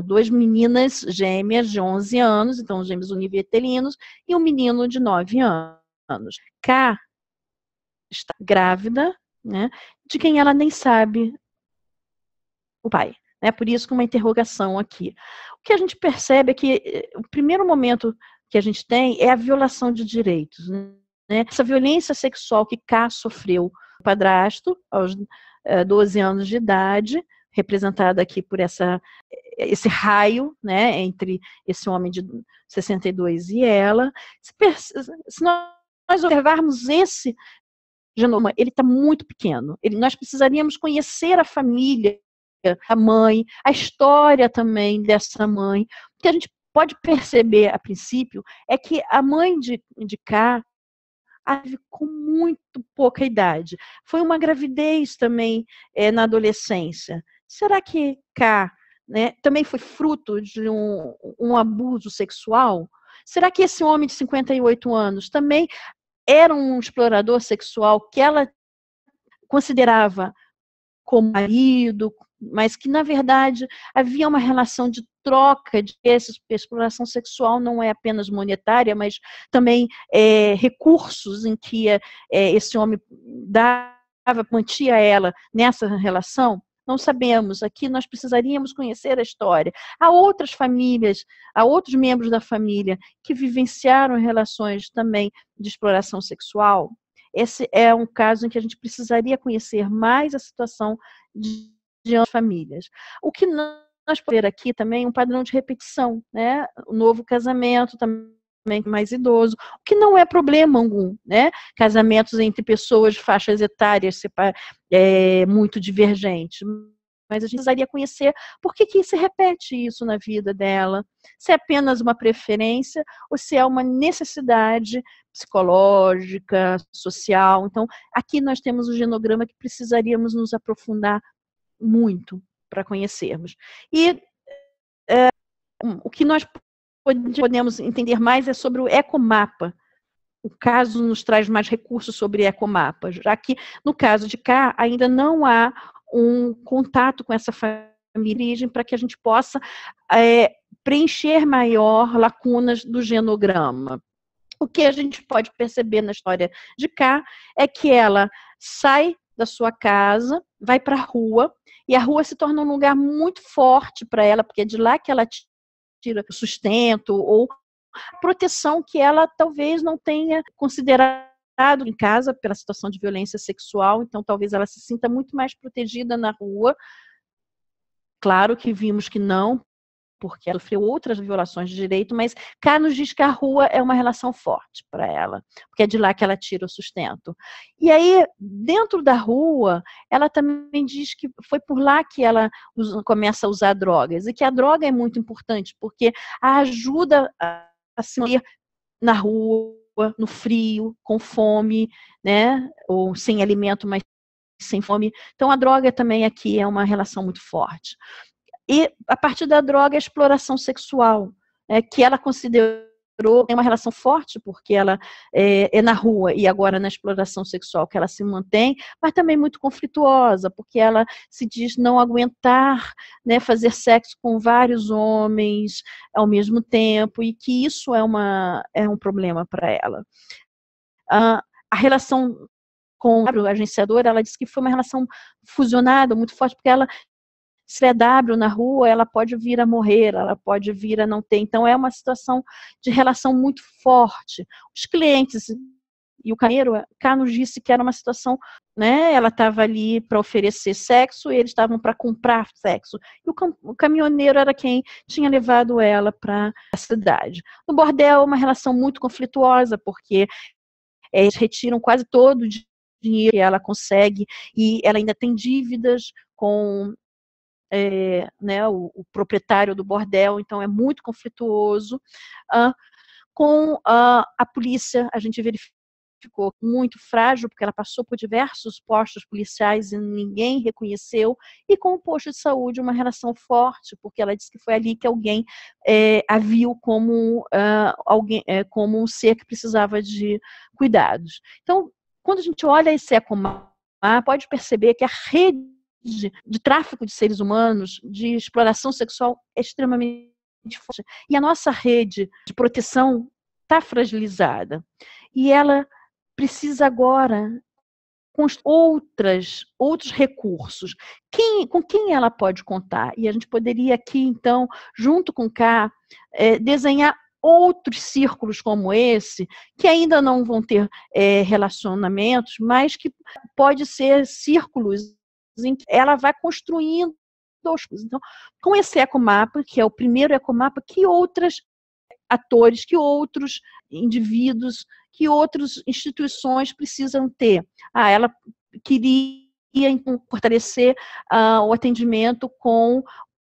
duas meninas gêmeas de 11 anos, então gêmeos univeterinos, e um menino de 9 anos. K está grávida, né, de quem ela nem sabe o pai. Né, por isso que uma interrogação aqui. O que a gente percebe é que o primeiro momento que a gente tem é a violação de direitos. Né? Essa violência sexual que K sofreu do padrasto, aos 12 anos de idade, representada aqui por esse raio, né, entre esse homem de 62 e ela. Se nós observarmos esse genoma, ele está muito pequeno. Nós precisaríamos conhecer a família, a mãe, a história também dessa mãe. O que a gente pode perceber, a princípio, é que a mãe de K teve com muito pouca idade. Foi uma gravidez também na adolescência. Será que K, né, também foi fruto de um abuso sexual? Será que esse homem de 58 anos também era um explorador sexual que ela considerava como marido, mas que, na verdade, havia uma relação de troca de exploração sexual, não é apenas monetária, mas também recursos em que esse homem mantinha ela nessa relação? Não sabemos. Aqui nós precisaríamos conhecer a história. Há outras famílias, há outros membros da família que vivenciaram relações também de exploração sexual. Esse é um caso em que a gente precisaria conhecer mais a situação de famílias. O que nós podemos ver aqui também é um padrão de repetição, né? O novo casamento também mais idoso, o que não é problema algum, né? Casamentos entre pessoas de faixas etárias muito divergentes. Mas a gente precisaria conhecer por que se repete isso na vida dela, se é apenas uma preferência ou se é uma necessidade psicológica, social. Então, aqui nós temos o genograma que precisaríamos nos aprofundar muito para conhecermos. E o que nós podemos entender mais é sobre o ecomapa. O caso nos traz mais recursos sobre ecomapa, já que no caso de K ainda não há um contato com essa família de origem para que a gente possa preencher maior lacunas do genograma. O que a gente pode perceber na história de K é que ela sai da sua casa, vai para a rua, e a rua se torna um lugar muito forte para ela, porque é de lá que ela tira o sustento ou a proteção que ela talvez não tenha considerado em casa pela situação de violência sexual, então talvez ela se sinta muito mais protegida na rua. Claro que vimos que não, porque ela sofreu outras violações de direito, mas cá nos diz que a rua é uma relação forte para ela, porque é de lá que ela tira o sustento. E aí, dentro da rua, ela também diz que foi por lá que ela começa a usar drogas, e que a droga é muito importante, porque a ajuda a se manter na rua, no frio, com fome, né, ou sem alimento, mas sem fome. Então, a droga também aqui é uma relação muito forte. E, a partir da droga, a exploração sexual, que ela considerou tem uma relação forte, porque ela é na rua e agora na exploração sexual que ela se mantém, mas também muito conflituosa, porque ela se diz não aguentar, né, fazer sexo com vários homens ao mesmo tempo, e que isso é um problema para ela. A relação com a agenciadora, ela disse que foi uma relação fusionada, muito forte, porque ela, se é W na rua, ela pode vir a morrer, ela pode vir a não ter. Então, é uma situação de relação muito forte. Os clientes e o caminhoneiro, cá nos disse que era uma situação, né, ela estava ali para oferecer sexo e eles estavam para comprar sexo. E o caminhoneiro era quem tinha levado ela para a cidade. No bordel, uma relação muito conflituosa, porque eles retiram quase todo o dinheiro que ela consegue e ela ainda tem dívidas com né, o proprietário do bordel, então é muito conflituoso. Com a polícia, a gente verifica ficou muito frágil, porque ela passou por diversos postos policiais e ninguém reconheceu, e com o posto de saúde uma relação forte, porque ela disse que foi ali que alguém a viu como, como um ser que precisava de cuidados. Então, quando a gente olha esse EcoMapa, pode perceber que a rede de tráfico de seres humanos, de exploração sexual, é extremamente forte. E a nossa rede de proteção está fragilizada. E ela precisa agora com outros recursos. Com quem ela pode contar? E a gente poderia aqui, então, junto com o Cá, desenhar outros círculos como esse, que ainda não vão ter relacionamentos, mas que pode ser círculos em que ela vai construindo. Então, com esse EcoMapa, que é o primeiro EcoMapa, que outros atores, que outros indivíduos, que outras instituições precisam ter? Ela queria então, fortalecer o atendimento com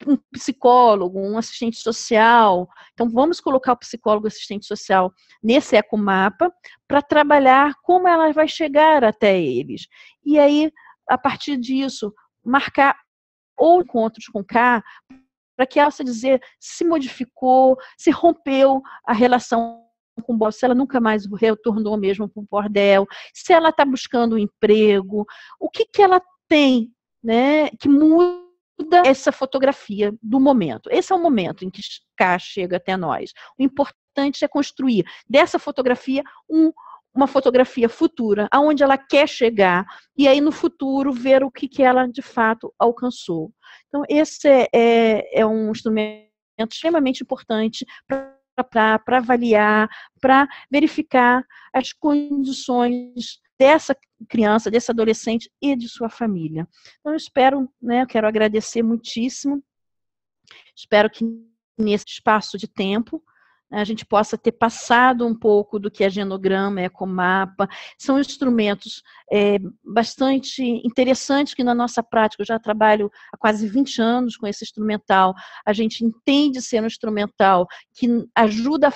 um psicólogo, um assistente social. Então, vamos colocar o psicólogo, assistente social nesse EcoMapa para trabalhar como ela vai chegar até eles. E aí, a partir disso, marcar ou encontros com Cá, para que ela se dizer se modificou, se rompeu a relação com o bordel, se ela nunca mais retornou mesmo para o bordel, se ela está buscando um emprego, o que ela tem, né, que muda essa fotografia do momento. Esse é o momento em que Cá chega até nós. O importante é construir dessa fotografia uma fotografia futura, aonde ela quer chegar, e aí no futuro ver o que ela de fato alcançou. Então, esse é um instrumento extremamente importante para avaliar, para verificar as condições dessa criança, desse adolescente e de sua família. Então, eu espero, né, eu quero agradecer muitíssimo, espero que nesse espaço de tempo a gente possa ter passado um pouco do que é genograma, EcoMapa. São instrumentos bastante interessantes que na nossa prática, eu já trabalho há quase 20 anos com esse instrumental, a gente entende ser um instrumental que ajuda a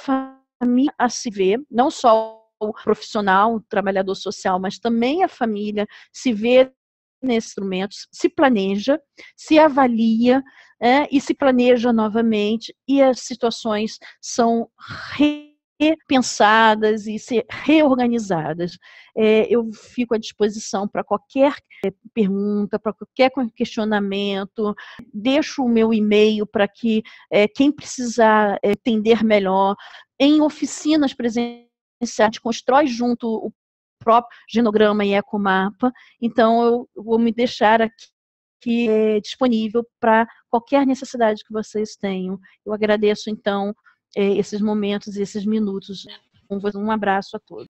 família a se ver, não só o profissional, o trabalhador social, mas também a família se vê nesses instrumentos, se planeja, se avalia, e se planeja novamente, e as situações são repensadas e ser reorganizadas. Eu fico à disposição para qualquer pergunta, para qualquer questionamento, deixo o meu e-mail para que quem precisar entender melhor, em oficinas presenciais, a gente constrói junto o próprio genograma e EcoMapa, então eu vou me deixar aqui disponível para qualquer necessidade que vocês tenham. Eu agradeço, então, esses momentos e esses minutos. Um abraço a todos.